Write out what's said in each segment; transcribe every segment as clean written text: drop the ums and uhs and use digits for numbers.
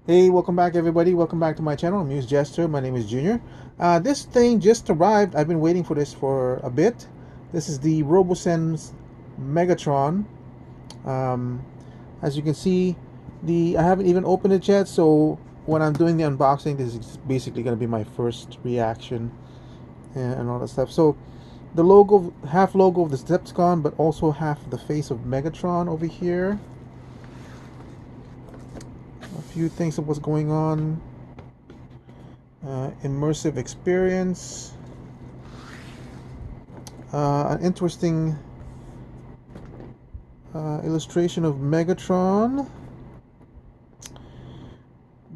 Hey, welcome back everybody. Welcome back to my channel. I'm Muse Jester. My name is Junior. This thing just arrived. I've been waiting for this for a bit. This is the Robosen Megatron. Um, as you can see, I haven't even opened it yet, so when I'm doing the unboxing, this is basically going to be my first reaction and all that stuff. So the logo, half logo of the Decepticon, but also half the face of Megatron over here. A few things of what's going on. Immersive experience. An interesting illustration of Megatron,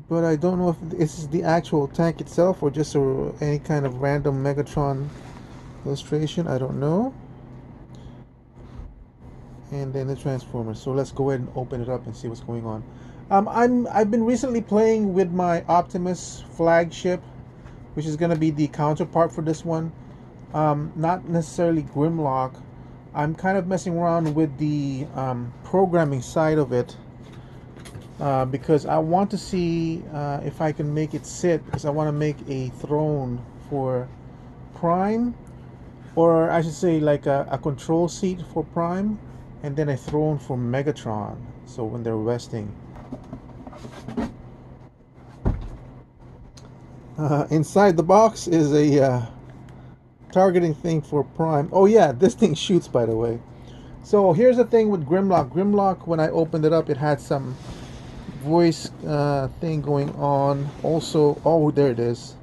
but I don't know if this is the actual tank itself or just any kind of random Megatron illustration. I don't know. And then the Transformers. So let's go ahead and open it up and see what's going on. I've been recently playing with my Optimus flagship, which is going to be the counterpart for this one. Not necessarily Grimlock. I'm kind of messing around with the programming side of it because I want to see if I can make it sit, because I want to make a throne for Prime, or I should say like a control seat for Prime, and then a throne for Megatron, so when they're resting. Inside the box is a targeting thing for Prime. Oh yeah, this thing shoots, by the way. So here's the thing with Grimlock. Grimlock, when I opened it up, it had some voice thing going on. Also, oh, there it is.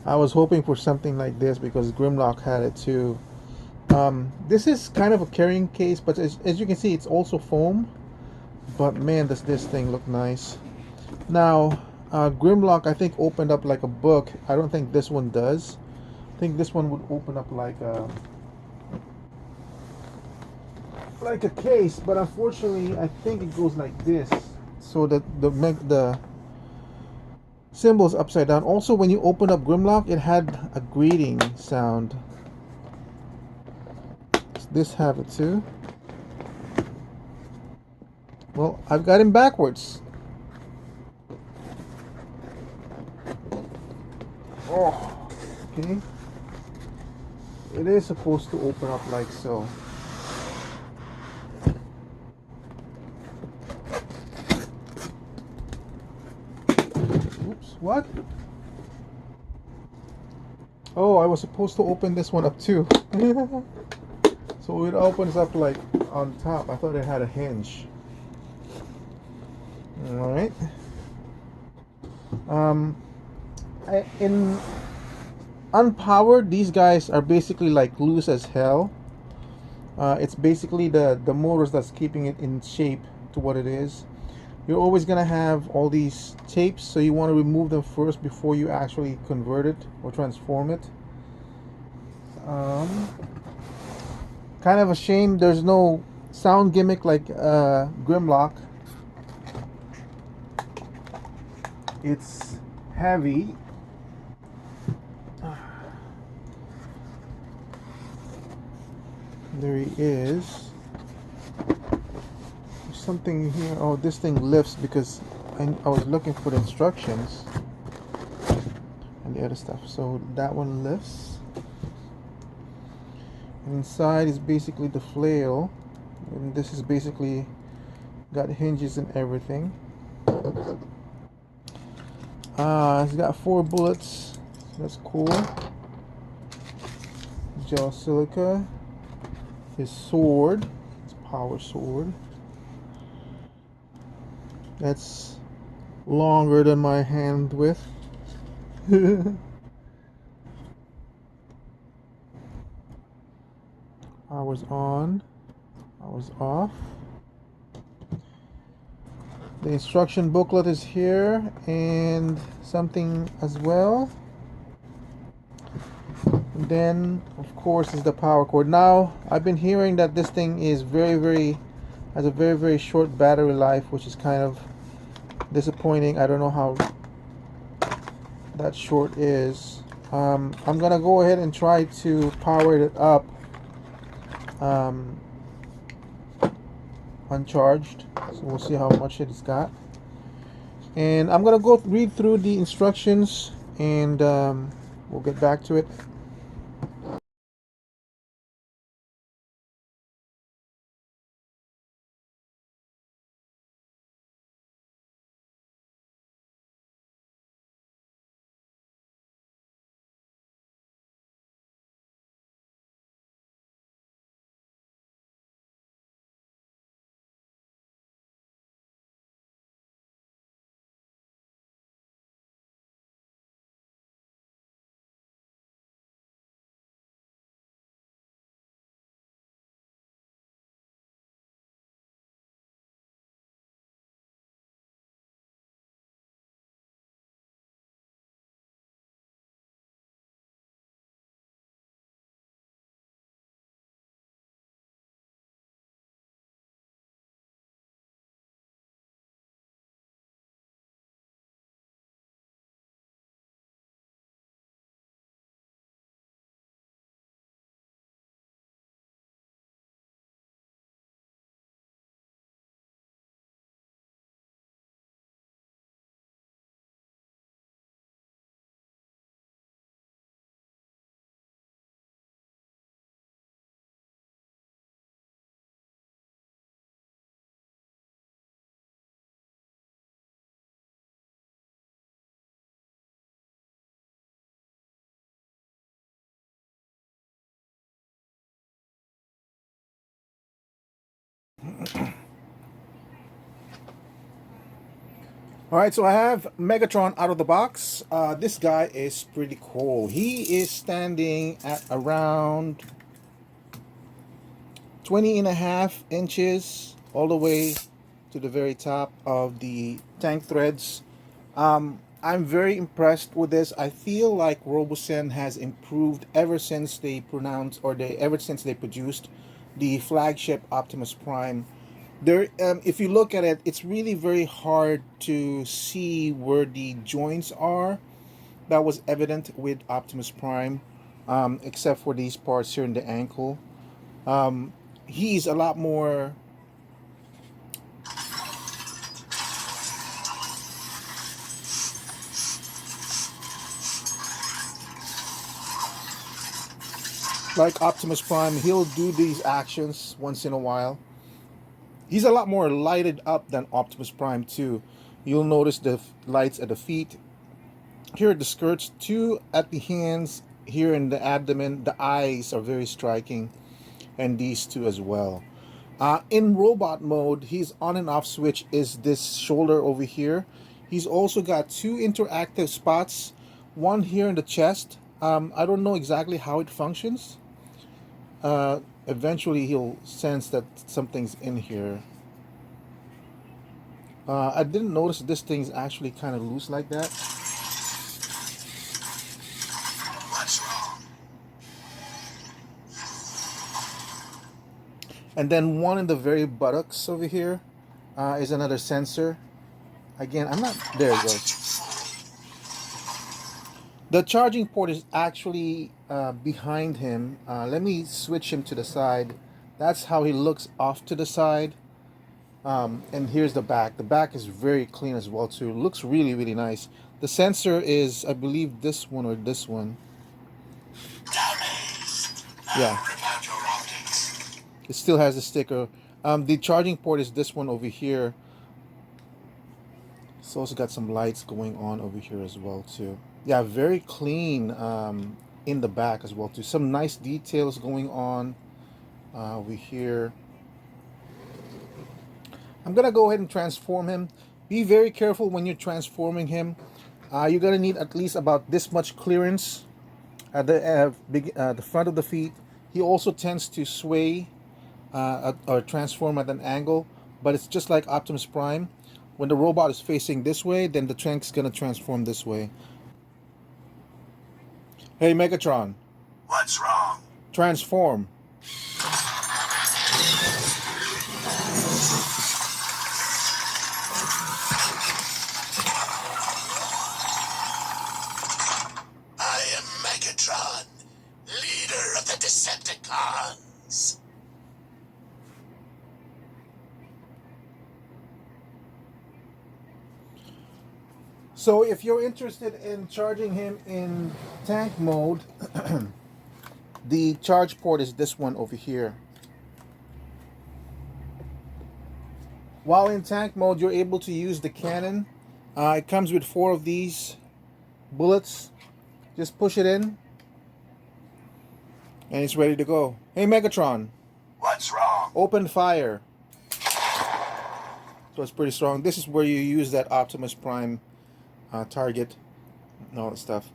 I was hoping for something like this because Grimlock had it too. This is kind of a carrying case, but as you can see, it's also foam. But man, does this thing look nice. Now, Grimlock, I think, opened up like a book. I don't think this one does. I think this one would open up like a case, but unfortunately, I think it goes like this, so that the symbol's upside down. Also, when you open up Grimlock, it had a greeting sound. Does this have it too? Well, I've got him backwards. Oh, okay. It is supposed to open up like so. Oops, what? Oh, I was supposed to open this one up too. So it opens up like on top. I thought it had a hinge. Alright. In unpowered, these guys are basically like loose as hell. It's basically the motors that's keeping it in shape to what it is. You're always gonna have all these tapes, so you want to remove them first before you actually convert it or transform it. Kind of a shame there's no sound gimmick like Grimlock. It's heavy. There he is. There's something here. Oh, this thing lifts because I was looking for the instructions and the other stuff. So that one lifts. And inside is basically the flail. And this is basically got hinges and everything. It's got 4 bullets. That's cool. Gel silica. His sword. His power sword. That's longer than my hand width. Power's on. Power's off. The instruction booklet is here, and something as well. And then, of course, is the power cord. Now, I've been hearing that this thing is has a very short battery life, which is kind of disappointing. I don't know how that short is. I'm gonna go ahead and try to power it up uncharged, so we'll see how much it's got. And I'm gonna go read through the instructions, and we'll get back to it. All right, so I have Megatron out of the box. This guy is pretty cool. He is standing at around 20.5 inches all the way to the very top of the tank threads. I'm very impressed with this. I feel like Robosen has improved ever since they ever since they produced the flagship Optimus Prime. There, if you look at it, it's really very hard to see where the joints are. That was evident with Optimus Prime, except for these parts here in the ankle. Um, he's a lot more like Optimus Prime. He'll do these actions once in a while. He's a lot more lighted up than Optimus Prime too. You'll notice the lights at the feet, here at the skirts, two at the hands, here in the abdomen. The eyes are very striking, and these two as well. In robot mode, his on and off switch is this shoulder over here. He's also got two interactive spots, one here in the chest. I don't know exactly how it functions. Eventually, he'll sense that something's in here. I didn't notice this thing's actually kind of loose like that. What's wrong? And then one in the very buttocks over here is another sensor. Again, I'm not... There it goes. The charging port is actually behind him. Let me switch him to the side. That's how he looks off to the side. And here's the back. The back is very clean as well too. Looks really, really nice. The sensor is, I believe, this one or this one. Yeah. It still has the sticker. The charging port is this one over here. It's also got some lights going on over here as well too. Yeah, very clean in the back as well too. Some nice details going on over here. I'm gonna go ahead and transform him. Be very careful when you're transforming him. You're gonna need at least about this much clearance at the front of the feet. He also tends to sway or transform at an angle, but it's just like Optimus Prime. When the robot is facing this way, then the tank's gonna transform this way. Hey Megatron. What's wrong? Transform. I am Megatron, leader of the Decepticons. So if you're interested in charging him in tank mode, the charge port is this one over here. While in tank mode, you're able to use the cannon. It comes with 4 of these bullets. Just push it in, and it's ready to go. Hey Megatron. What's wrong? Open fire. So it's pretty strong. This is where you use that Optimus Prime target and all that stuff.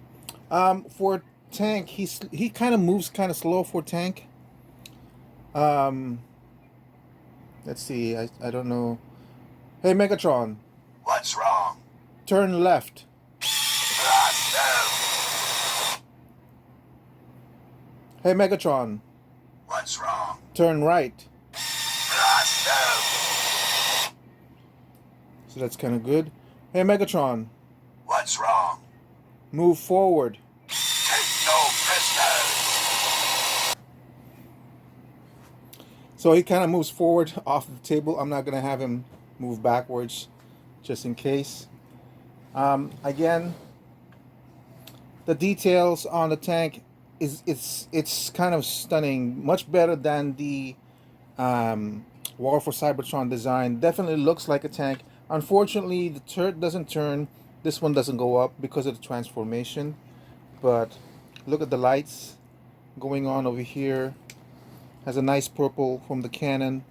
For tank, he kind of moves kind of slow for tank. Let's see. I don't know. Hey Megatron. What's wrong? Turn left. Hey Megatron. What's wrong? Turn right. So that's kind of good. Hey Megatron. What's wrong? Move forward. Take no prisoners. So he kind of moves forward off the table. I'm not going to have him move backwards just in case. Again, the details on the tank it's kind of stunning. Much better than the War for Cybertron design. Definitely looks like a tank. Unfortunately, the turret doesn't turn. This one doesn't go up because of the transformation. But look at the lights going on over here. Has a nice purple from the cannon,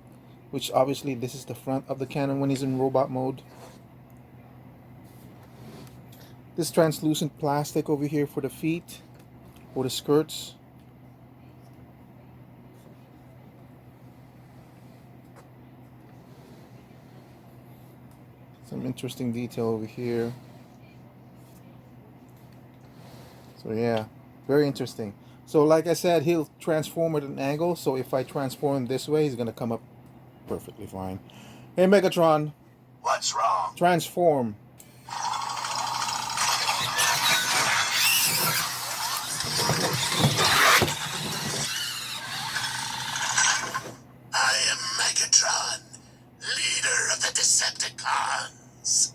which obviously this is the front of the cannon when he's in robot mode. This translucent plastic over here for the feet or the skirts. Some interesting detail over here. So yeah, very interesting. So like I said, he'll transform at an angle. So if I transform this way, he's gonna come up perfectly fine. Hey Megatron. What's wrong? Transform. I am Megatron, leader of the Decepticons.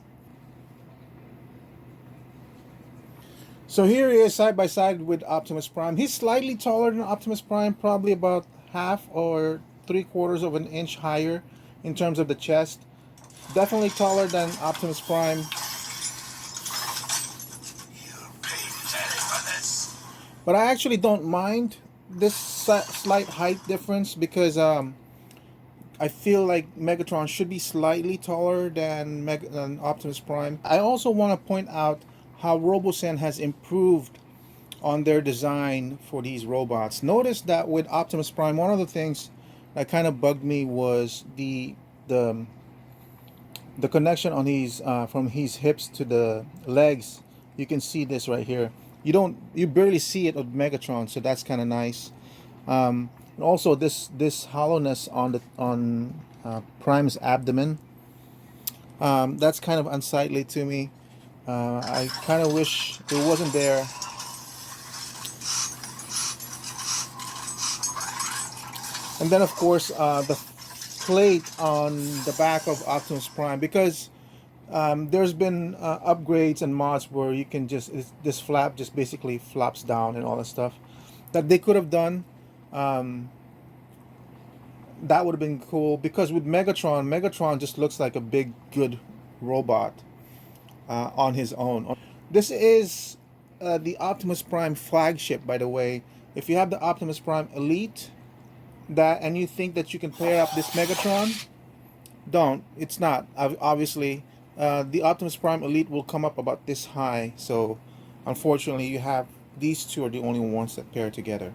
So here he is side by side with Optimus Prime. He's slightly taller than Optimus Prime, probably about half or 3/4 of an inch higher in terms of the chest. Definitely taller than Optimus Prime. You'll pay dearly for this. But I actually don't mind this slight height difference because I feel like Megatron should be slightly taller than Optimus Prime. I also want to point out how Robosen has improved on their design for these robots. Notice that with Optimus Prime, one of the things that kind of bugged me was the connection on his from his hips to the legs. You can see this right here. You barely see it with Megatron, so that's kind of nice. And also this hollowness on Prime's abdomen. That's kind of unsightly to me. I kind of wish it wasn't there. And then of course the plate on the back of Optimus Prime, because there's been upgrades and mods where you can just this flap just basically flops down and all that stuff that they could have done. That would have been cool, because with Megatron just looks like a big good robot on his own. This is the Optimus Prime flagship, by the way. If you have the Optimus Prime Elite and you think that you can pair up this Megatron, don't. It's not. Obviously, the Optimus Prime Elite will come up about this high. So, unfortunately, you have these two are the only ones that pair together.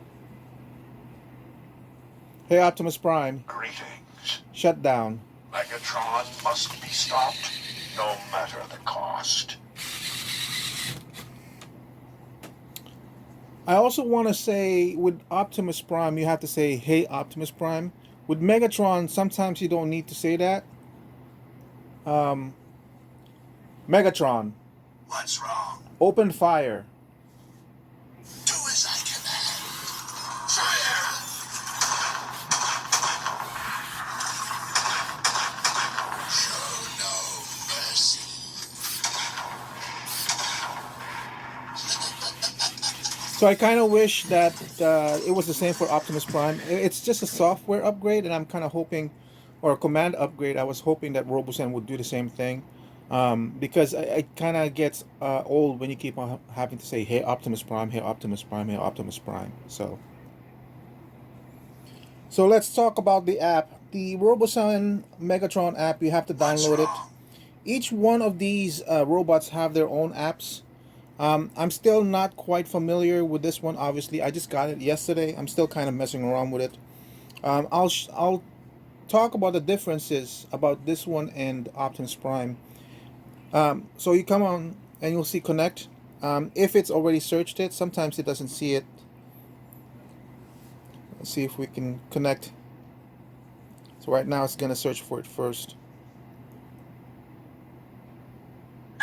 Hey, Optimus Prime. Greetings. Shut down. Megatron must be stopped, no matter the cost. I also want to say with Optimus Prime, you have to say, hey, Optimus Prime. With Megatron, sometimes you don't need to say that. Megatron. What's wrong? Open fire. Do as I command. Fire! Show no mercy. So I kind of wish that it was the same for Optimus Prime. It's just a software upgrade, and I'm kind of hoping, or a command upgrade. I was hoping that Robosen would do the same thing, because it kind of gets old when you keep on having to say, "Hey Optimus Prime, hey Optimus Prime, hey Optimus Prime." So let's talk about the app. The Robosen Megatron app. You have to What's download it. wrong? Each one of these robots have their own apps. I'm still not quite familiar with this one. Obviously, I just got it yesterday. I'm still kind of messing around with it. I'll talk about the differences about this one and Optimus Prime. So you come on and you'll see connect. If it's already searched it, sometimes it doesn't see it. Let's see if we can connect. So right now it's gonna search for it first.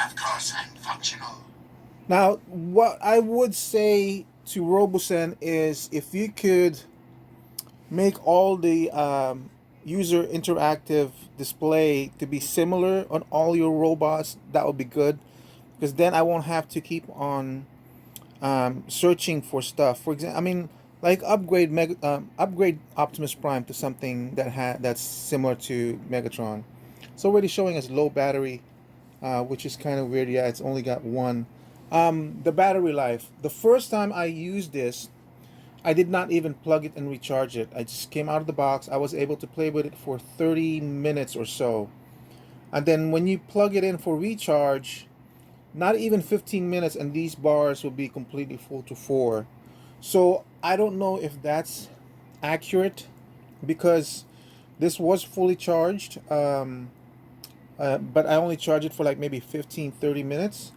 Of course I'm functional. Now, what I would say to Robosen is if you could make all the user interactive display to be similar on all your robots, that would be good, because then I won't have to keep on searching for stuff. For example, I mean, like upgrade Optimus Prime to something that's similar to Megatron. It's already showing us low battery, which is kind of weird. Yeah, it's only got one. The battery life. The first time I used this, I did not even plug it and recharge it. I just came out of the box. I was able to play with it for 30 minutes or so. And then when you plug it in for recharge, not even 15 minutes and these bars will be completely full to 4. So I don't know if that's accurate, because this was fully charged, but I only charged it for like maybe 15-30 minutes.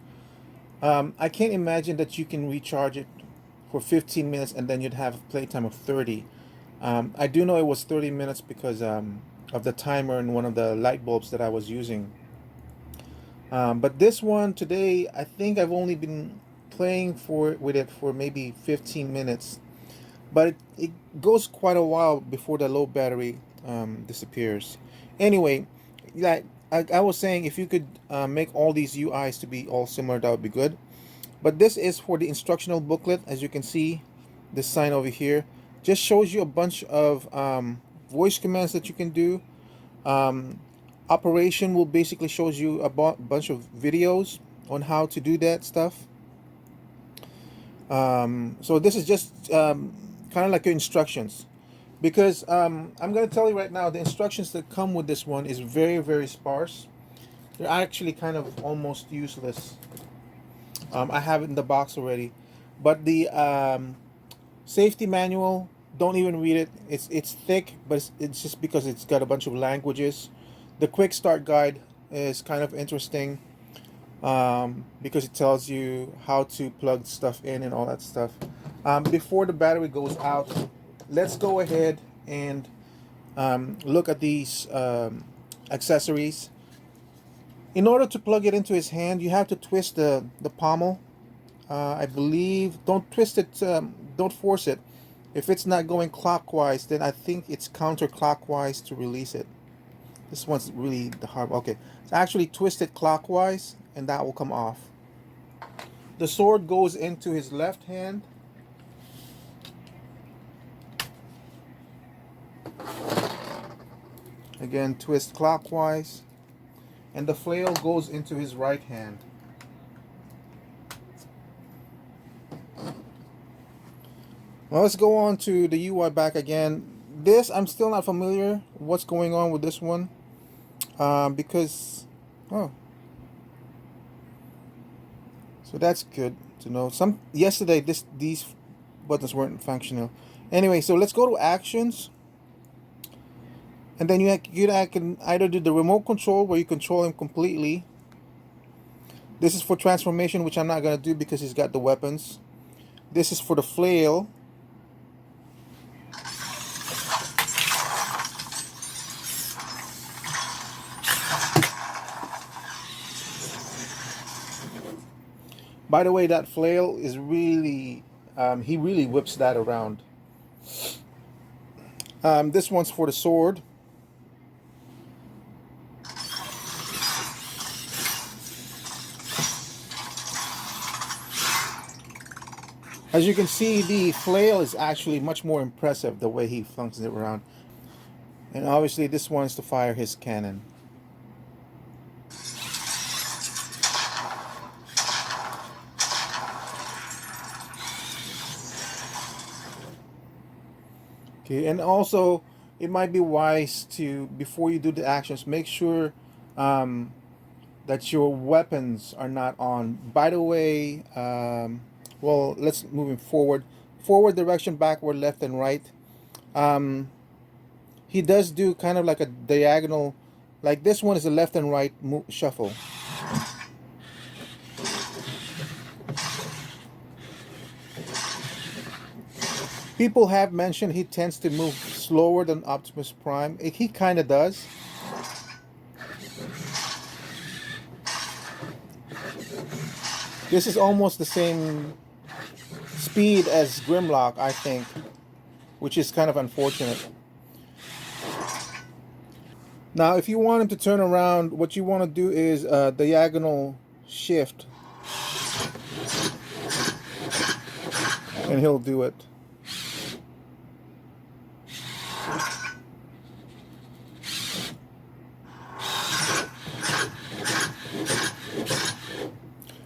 I can't imagine that you can recharge it for 15 minutes and then you'd have a playtime of 30. I do know it was 30 minutes because of the timer and one of the light bulbs that I was using. But this one today, I think I've only been playing with it for maybe 15 minutes. But it goes quite a while before the low battery disappears. Anyway, like I was saying, if you could make all these UIs to be all similar, that would be good. But this is for the instructional booklet. As you can see, this sign over here just shows you a bunch of voice commands that you can do. Um, Operation will basically shows you a bunch of videos on how to do that stuff. So this is just kind of like your instructions, because I'm going to tell you right now, the instructions that come with this one is very, very sparse. They're actually kind of almost useless. I have it in the box already, but the safety manual, don't even read it. It's thick, but it's just because it's got a bunch of languages. The quick start guide is kind of interesting, because it tells you how to plug stuff in and all that stuff. Before the battery goes out, let's go ahead and look at these accessories. In order to plug it into his hand, you have to twist the pommel. I believe, don't twist it, don't force it. If it's not going clockwise, then I think it's counterclockwise to release it. This one's really the hard. Okay, so actually twist it clockwise and that will come off. The sword goes into his left hand. Again, twist clockwise. And the flail goes into his right hand. Well, let's go on to the UI back again. This, I'm still not familiar what's going on with this one. Because, oh. So that's good to know. Yesterday these buttons weren't functional. Anyway, so let's go to actions. And then you can either do the remote control, where you control him completely. This is for transformation, which I'm not going to do because he's got the weapons. This is for the flail. By the way, that flail is really, he really whips that around. This one's for the sword. As you can see, the flail is actually much more impressive the way he flings it around. And obviously this one's to fire his cannon. Okay, and also it might be wise to, before you do the actions, make sure that your weapons are not on. By the way, well, let's move forward. Forward direction, backward, left, and right. He does do kind of like a diagonal, like this one is a left and right shuffle. People have mentioned he tends to move slower than Optimus Prime. He kind of does. This is almost the same speed as Grimlock, I think, which is kind of unfortunate. Now, if you want him to turn around, what you want to do is a diagonal shift, and he'll do it.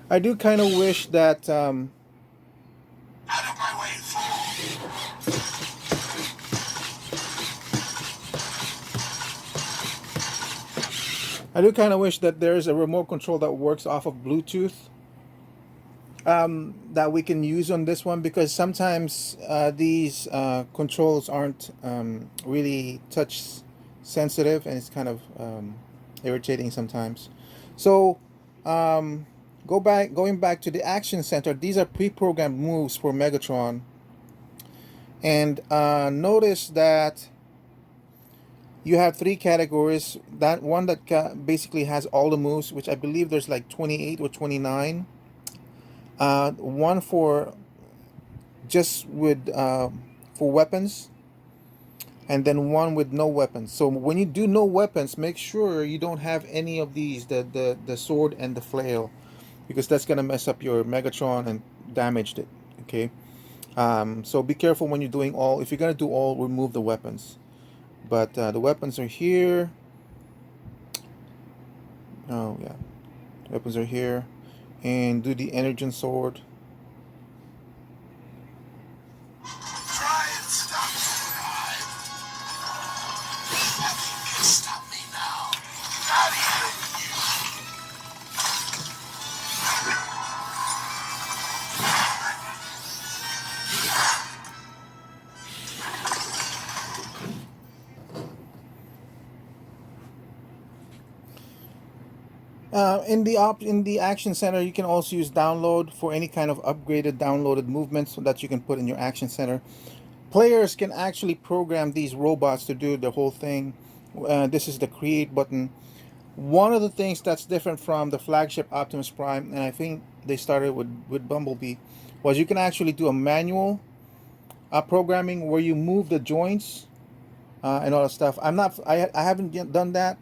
I do kind of wish that Out of my way, fool. I do kind of wish that there's a remote control that works off of Bluetooth that we can use on this one, because sometimes these controls aren't really touch sensitive, and it's kind of irritating sometimes. So going back to the action center, these are pre-programmed moves for Megatron, and notice that you have 3 categories. That one that basically has all the moves, which I believe there's like 28 or 29. One for just with for weapons, and then one with no weapons. So when you do no weapons, make sure you don't have any of these, the sword and the flail, because that's gonna mess up your Megatron and damage it. Okay, so be careful when you're doing all. If you're gonna do all, remove the weapons. But the weapons are here. Oh yeah, weapons are here, and do the Energon sword. Try and stop me. Nothing can stop me now. Not even you. In the action center, you can also use download for any kind of upgraded downloaded movements so that you can put in your action center. Players can actually program these robots to do the whole thing. This is the create button. One of the things that's different from the flagship Optimus Prime, and I think they started with Bumblebee, was you can actually do a manual programming where you move the joints and all that stuff. I haven't yet done that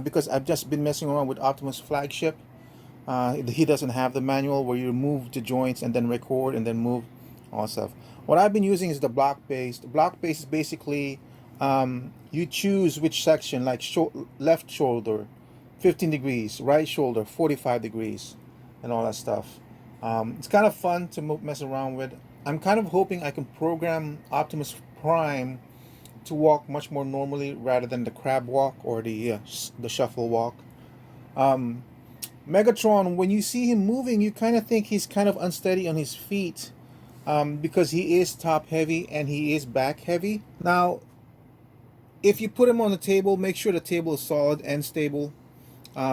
because I've just been messing around with Optimus flagship. He doesn't have the manual where you move the joints and then record and then move all stuff. What I've been using is the block based. The block based is basically you choose which section, like left shoulder 15 degrees, right shoulder 45 degrees, and all that stuff. It's kind of fun to mess around with. I'm kind of hoping I can program Optimus Prime to walk much more normally rather than the crab walk or the shuffle walk. Megatron, when you see him moving, you kind of think he's kind of unsteady on his feet because he is top heavy and he is back heavy. Now, if you put him on the table, make sure the table is solid and stable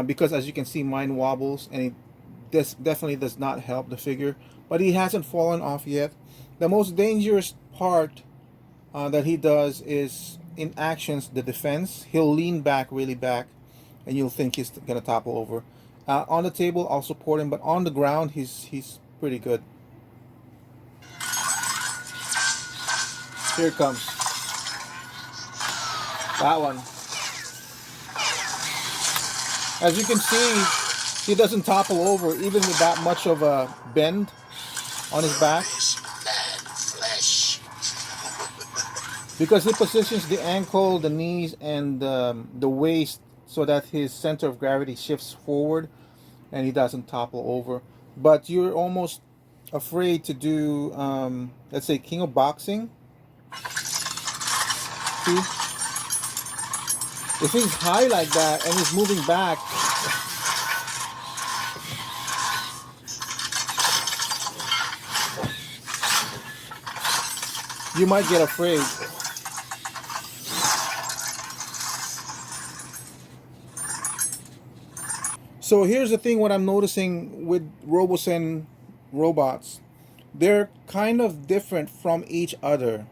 because as you can see, mine wobbles, and this definitely does not help the figure, but he hasn't fallen off yet. The most dangerous part that he does is in actions, the defense. He'll lean back really back and you'll think he's gonna topple over. On the table, I'll support him, but on the ground, he's pretty good. Here it comes. That one. As you can see, he doesn't topple over even with that much of a bend on his back. because it positions the ankle, the knees, and the waist so that his center of gravity shifts forward and he doesn't topple over. But you're almost afraid to do, let's say, King of Boxing. See, if he's high like that and he's moving back, you might get afraid. So here's the thing: what I'm noticing with Robosen robots, they're kind of different from each other.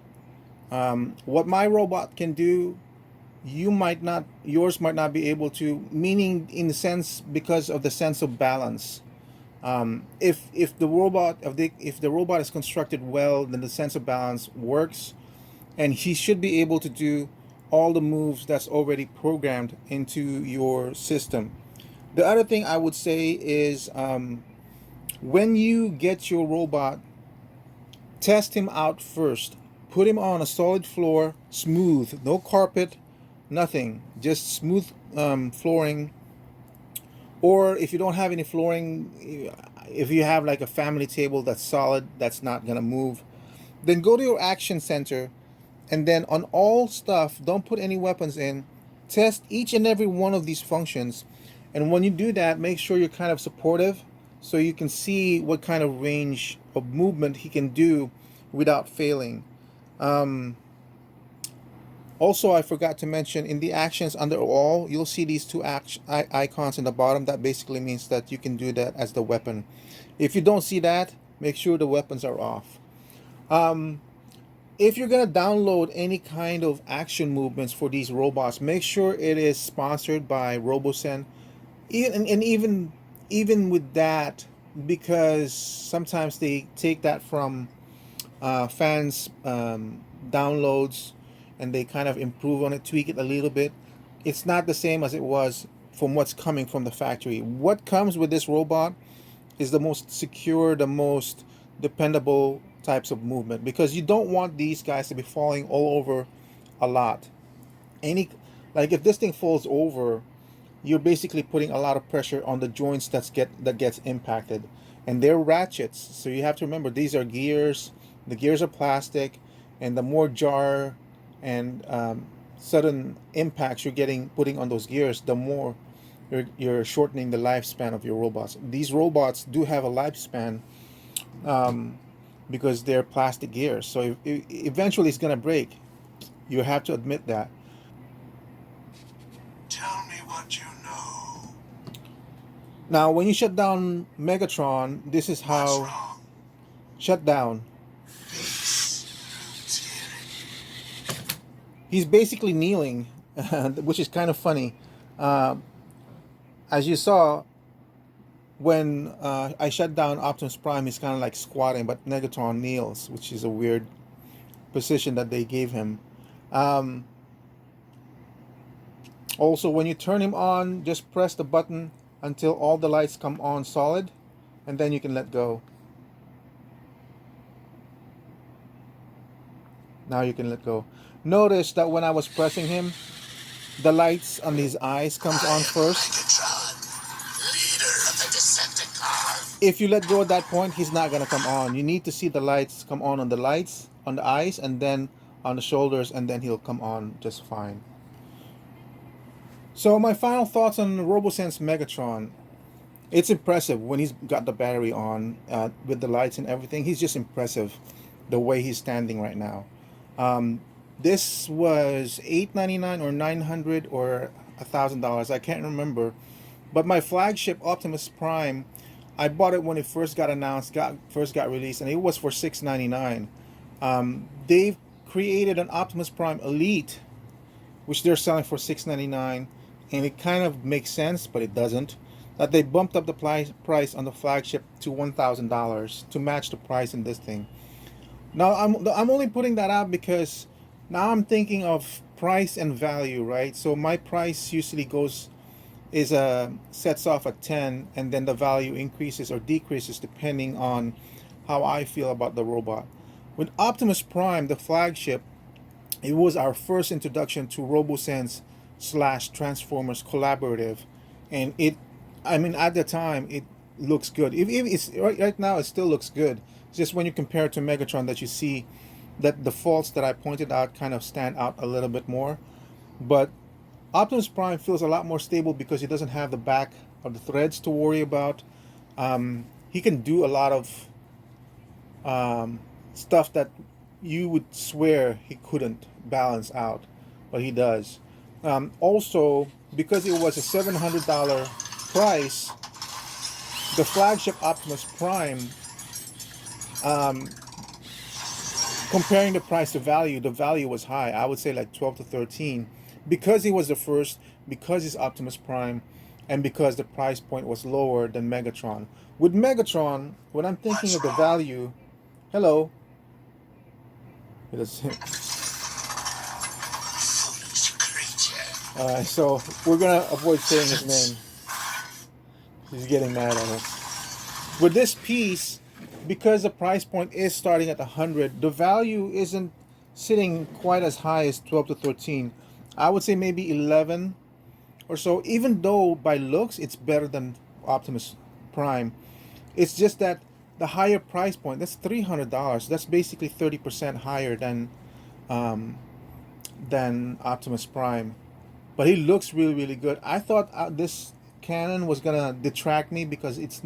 What my robot can do, yours might not be able to. Meaning, in the sense, because of the sense of balance. If the robot is constructed well, then the sense of balance works, and he should be able to do all the moves that's already programmed into your system. The other thing I would say is, when you get your robot, test him out first. Put him on a solid floor, smooth, no carpet, nothing, just smooth flooring. Or if you don't have any flooring, if you have like a family table that's solid, that's not gonna move, then go to your action center, and then on all stuff, don't put any weapons in. Test each and every one of these functions, and when you do that, make sure you're kind of supportive, so you can see what kind of range of movement he can do without failing. Um, Also, I forgot to mention, in the actions under all, you'll see these two icons in the bottom. That basically means that you can do that as the weapon. If you don't see that, make sure the weapons are off. Um, if you're gonna download any kind of action movements for these robots, make sure it is sponsored by Robosen. And even with that, because sometimes they take that from fans' downloads, and they kind of improve on it, tweak it a little bit. It's not the same as it was from what's coming from the factory. What comes with this robot is the most secure, the most dependable types of movement, because you don't want these guys to be falling all over a lot. Any Like, if this thing falls over, you're basically putting a lot of pressure on the joints that gets impacted, and they're ratchets. So you have to remember, these are gears. The gears are plastic, and the more jar and sudden impacts you're getting putting on those gears, the more you're shortening the lifespan of your robots. These robots do have a lifespan, um, because they're plastic gears. So eventually it's gonna break. You have to admit that. Tell me what you know. Now, when you shut down Megatron, this is What's how wrong? shut down. Face routine. He's basically kneeling, which is kind of funny. Uh, as you saw, when I shut down Optimus Prime, he's kind of like squatting, but Megatron kneels, which is a weird position that they gave him. Um, Also, when you turn him on, just press the button until all the lights come on solid, and then you can let go. Now you can let go. Notice that when I was pressing him, the lights on his eyes comes on first. Megatron, leader of the Decepticons. If you let go at that point, he's not gonna come on. You need to see the lights come on the lights, on the eyes, and then on the shoulders, and then he'll come on just fine. So my final thoughts on Robosense Megatron. It's impressive when he's got the battery on, with the lights and everything. He's just impressive the way he's standing right now. Um, this was $899 or $900 or $1,000. I can't remember. But my flagship Optimus Prime, I bought it when it first got announced, first got released, and it was for $699. They've created an Optimus Prime Elite, which they're selling for $699, and it kind of makes sense, but it doesn't. That they bumped up the price on the flagship to $1,000 to match the price in this thing. Now I'm only putting that out because now I'm thinking of price and value, right? So my price usually sets off at 10, and then the value increases or decreases depending on how I feel about the robot. With Optimus Prime, the flagship, It was our first introduction to Robosense slash Transformers collaborative, and it, I mean, at the time it looks good. If it's right now, it still looks good. It's just when you compare it to Megatron that you see that the faults that I pointed out kind of stand out a little bit more. But Optimus Prime feels a lot more stable because he doesn't have the back of the threads to worry about. He can do a lot of stuff that you would swear he couldn't balance out, but he does. Also, because it was a $700 price, the flagship Optimus Prime, um, comparing the price to value, the value was high. I would say like 12 to 13, because he was the first, because he's Optimus Prime, and because the price point was lower than Megatron. With Megatron, when I'm thinking of the value, hello. It is. So we're gonna avoid saying his name. He's getting mad at us. With this piece, because the price point is starting at 100, the value isn't sitting quite as high as 12 to 13. I would say maybe 11 or so. Even though by looks it's better than Optimus Prime, it's just that the higher price point, that's $300. That's basically 30% higher than Optimus Prime. But he looks really, really good. I thought this cannon was gonna detract me because it's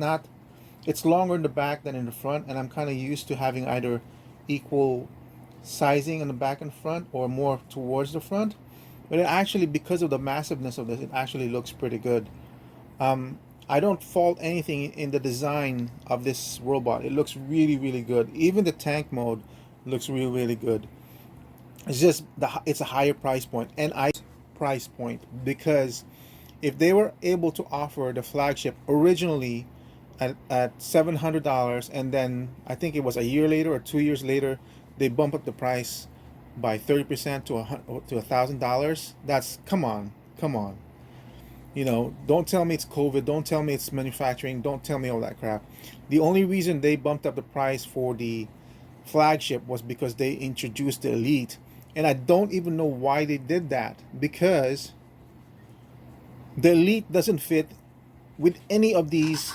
longer in the back than in the front, and I'm kind of used to having either equal sizing in the back and front or more towards the front. But it actually, because of the massiveness of this, it actually looks pretty good. I don't fault anything in the design of this robot. It looks really, really good. Even the tank mode looks really, really good. It's just it's a higher price point, and I price point, because if they were able to offer the flagship originally at $700, and then I think it was a year later or 2 years later they bump up the price by 30% to $1,000. That's, come on, come on. You know, don't tell me it's COVID. Don't tell me it's manufacturing. Don't tell me all that crap. The only reason they bumped up the price for the flagship was because they introduced the Elite. And I don't even know why they did that, because the Elite doesn't fit with any of these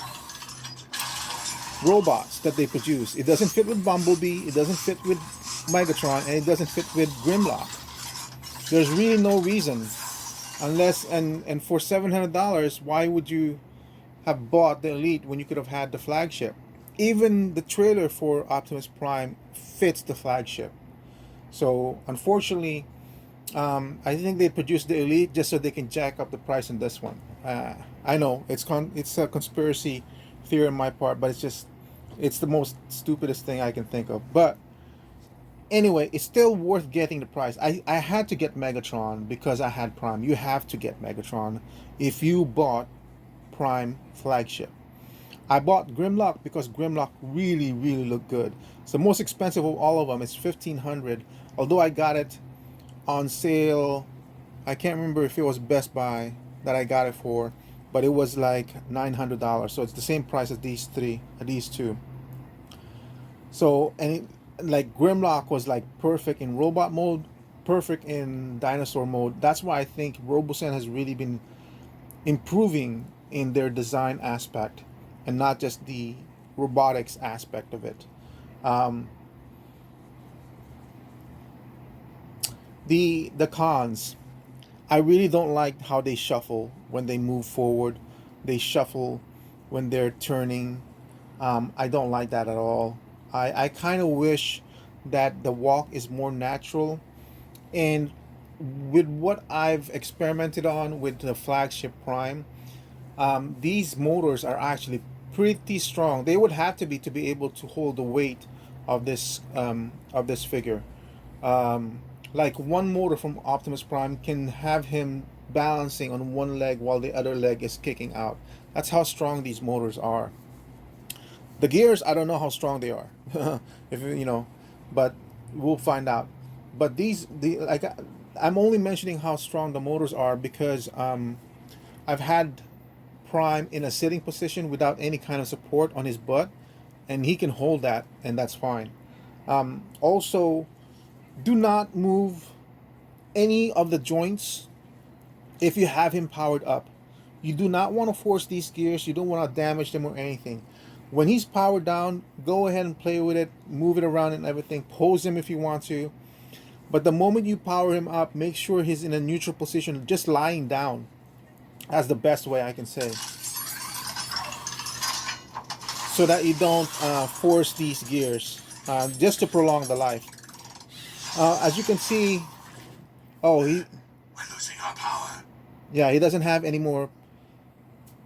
robots that they produce. It doesn't fit with Bumblebee. It doesn't fit with Megatron. And it doesn't fit with Grimlock. There's really no reason. Unless, and for $700, why would you have bought the Elite when you could have had the flagship? Even the trailer for Optimus Prime fits the flagship. So unfortunately, I think they produced the Elite just so they can jack up the price on this one. I know it's a conspiracy theory on my part, but it's the most stupidest thing I can think of. But anyway, it's still worth getting the price. I had to get Megatron because I had Prime. You have to get Megatron if you bought Prime flagship. I bought Grimlock because Grimlock really, really looked good. It's the most expensive of all of them. It's $1,500. Although I got it on sale, I can't remember if it was Best Buy that I got it for, but it was like $900. So it's the same price as these two. So, and like Grimlock was like perfect in robot mode, perfect in dinosaur mode. That's why I think Robosen has really been improving in their design aspect and not just the robotics aspect of it. The cons, I really don't like how they shuffle when they move forward. They shuffle when they're turning. I don't like that at all. I kind of wish that the walk is more natural. And with what I've experimented on with the flagship Prime, these motors are actually pretty strong. They would have to be able to hold the weight of this figure. Like one motor from Optimus Prime can have him balancing on one leg while the other leg is kicking out. That's how strong these motors are. The gears, I don't know how strong they are, if you know, but we'll find out. But I'm only mentioning how strong the motors are because I've had Prime in a sitting position without any kind of support on his butt, and he can hold that, and that's fine. Also, do not move any of the joints if you have him powered up. You do not want to force these gears. You don't want to damage them or anything. When he's powered down, go ahead and play with it, move it around and everything. Pose him if you want to. But the moment you power him up, make sure he's in a neutral position, just lying down. That's the best way I can say. So that you don't force these gears, just to prolong the life. As you can see, oh, We're losing our power. yeah, he doesn't have any more.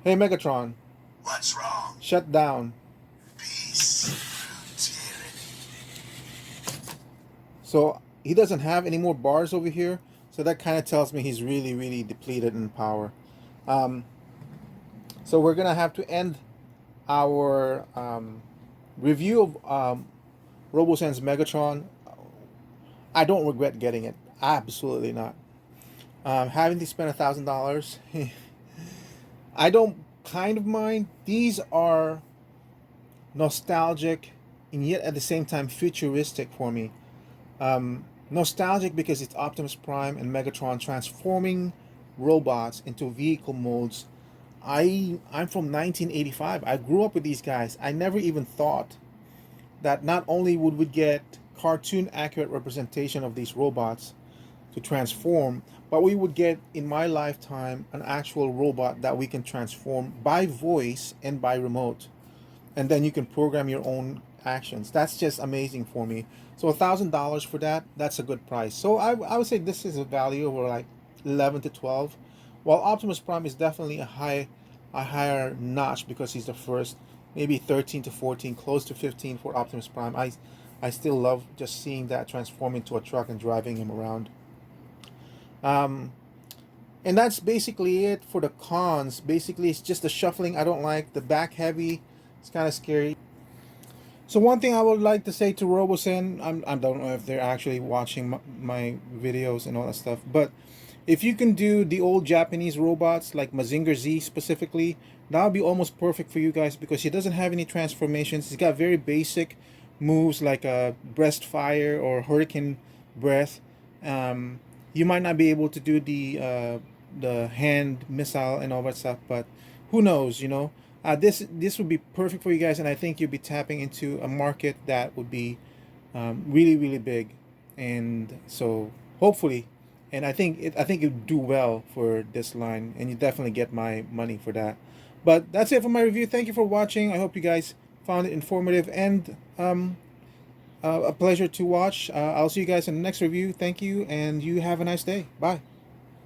Hey, Megatron, What's wrong? shut down. Peace. Tyranny. So he doesn't have any more bars over here. So that kind of tells me he's really, really depleted in power. So we're gonna have to end our review of Robosen's Megatron. I don't regret getting it. Absolutely not. Having to spend $1,000, I don't kind of mind. These are nostalgic and yet at the same time futuristic for me. Nostalgic because it's Optimus Prime and Megatron transforming robots into vehicle modes. I'm from 1985. I grew up with these guys. I never even thought that not only would we get cartoon accurate representation of these robots to transform, but we would get in my lifetime an actual robot that we can transform by voice and by remote, and then you can program your own actions. That's just amazing for me. So $1,000 for that, that's a good price. So I would say this is a value over like 11 to 12, while Optimus Prime is definitely a higher notch because he's the first. Maybe 13 to 14, close to 15 for Optimus Prime. I still love just seeing that transform into a truck and driving him around. And that's basically it for the cons. Basically, it's just the shuffling I don't like. The back heavy, it's kind of scary. So one thing I would like to say to Robosen, I don't know if they're actually watching my videos and all that stuff, but if you can do the old Japanese robots like Mazinger Z specifically, that would be almost perfect for you guys because he doesn't have any transformations. He's got very basic moves like a breast fire or hurricane breath. You might not be able to do the hand missile and all that stuff, but who knows, you know? This would be perfect for you guys, and I think you'll be tapping into a market that would be really, really big, and so hopefully, and I think it would do well for this line, and you definitely get my money for that. But that's it for my review. Thank you for watching. I hope you guys found it informative and a pleasure to watch. I'll see you guys in the next review. Thank you, and you have a nice day. Bye.